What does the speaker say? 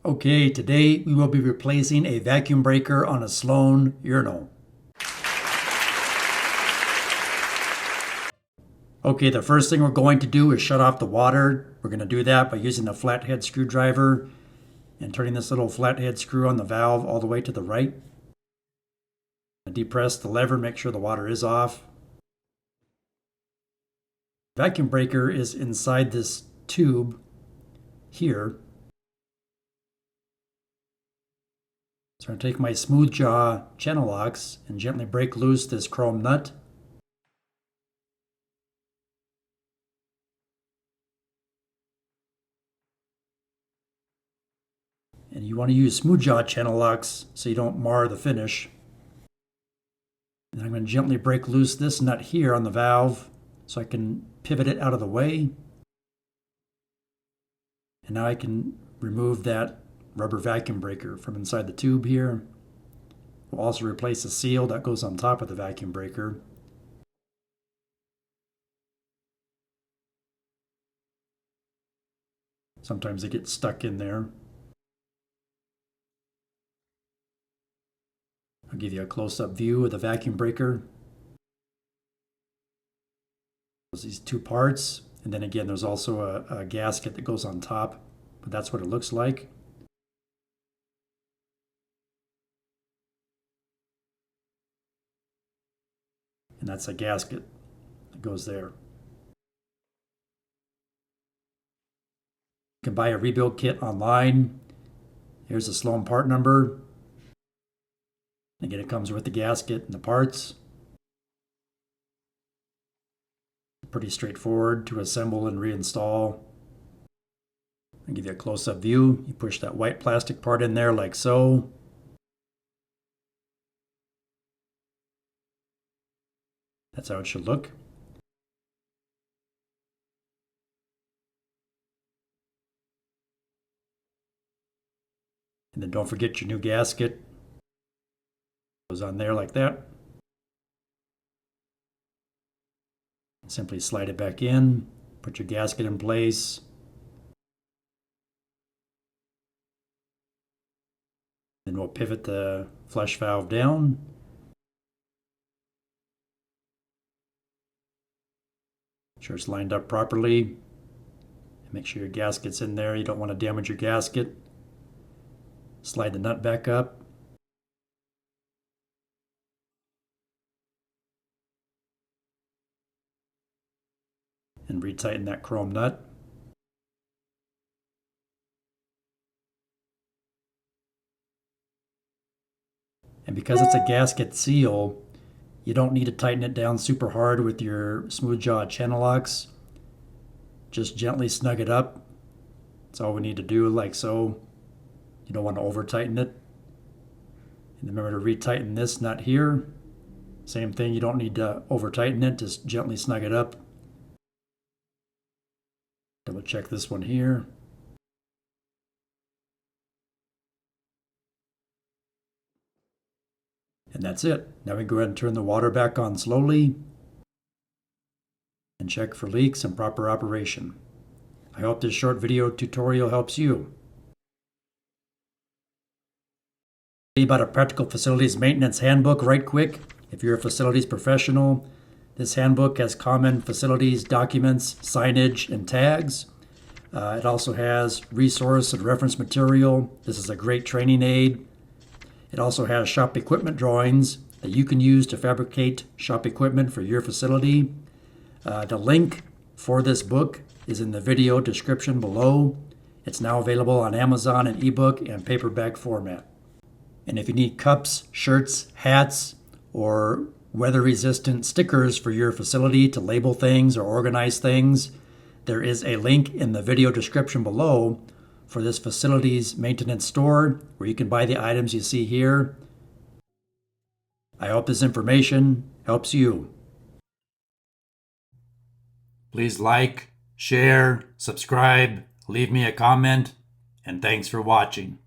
Okay, today we will be replacing a vacuum breaker on a Sloan urinal. Okay, the first thing we're going to do is shut off the water. We're going to do that by using a flathead screwdriver and turning this little flathead screw on the valve all the way to the right. Depress the lever, make sure the water is off. The vacuum breaker is inside this tube here. So I'm going to take my smooth jaw channel locks and gently break loose this chrome nut. And you want to use smooth jaw channel locks so you don't mar the finish. And I'm going to gently break loose this nut here on the valve so I can pivot it out of the way. And now I can remove that rubber vacuum breaker from inside the tube here. We'll also replace the seal that goes on top of the vacuum breaker. Sometimes they get stuck in there. I'll give you a close-up view of the vacuum breaker. There's these two parts, and then again there's also a gasket that goes on top, but that's what it looks like. And that's a gasket that goes there. You can buy a rebuild kit online. Here's the Sloan part number. Again, it comes with the gasket and the parts. Pretty straightforward to assemble and reinstall. I'll give you a close-up view. You push that white plastic part in there like so. That's how it should look. And then don't forget your new gasket. Goes on there like that. Simply slide it back in, put your gasket in place. Then we'll pivot the flush valve down. Make sure it's lined up properly. Make sure your gasket's in there. You don't want to damage your gasket. Slide the nut back up. And retighten that chrome nut. And because it's a gasket seal, you don't need to tighten it down super hard with your smooth jaw channel locks. Just gently snug it up. That's all we need to do, like so. You don't want to over tighten it. And remember to retighten this nut here. Same thing, you don't need to over tighten it, just gently snug it up. Double check this one here. And that's it. Now we go ahead and turn the water back on slowly and check for leaks and proper operation. I hope this short video tutorial helps you. About a practical facilities maintenance handbook right quick. If you're a facilities professional, this handbook has common facilities documents, signage, and tags. It also has resource and reference material. This is a great training aid. It also has shop equipment drawings that you can use to fabricate shop equipment for your facility. The link for this book is in the video description below. It's now available on Amazon in ebook and paperback format. And if you need cups, shirts, hats, or weather-resistant stickers for your facility to label things or organize things, there is a link in the video description below for this facilities maintenance store where you can buy the items you see here. I hope this information helps you. Please like, share, subscribe, leave me a comment, and thanks for watching.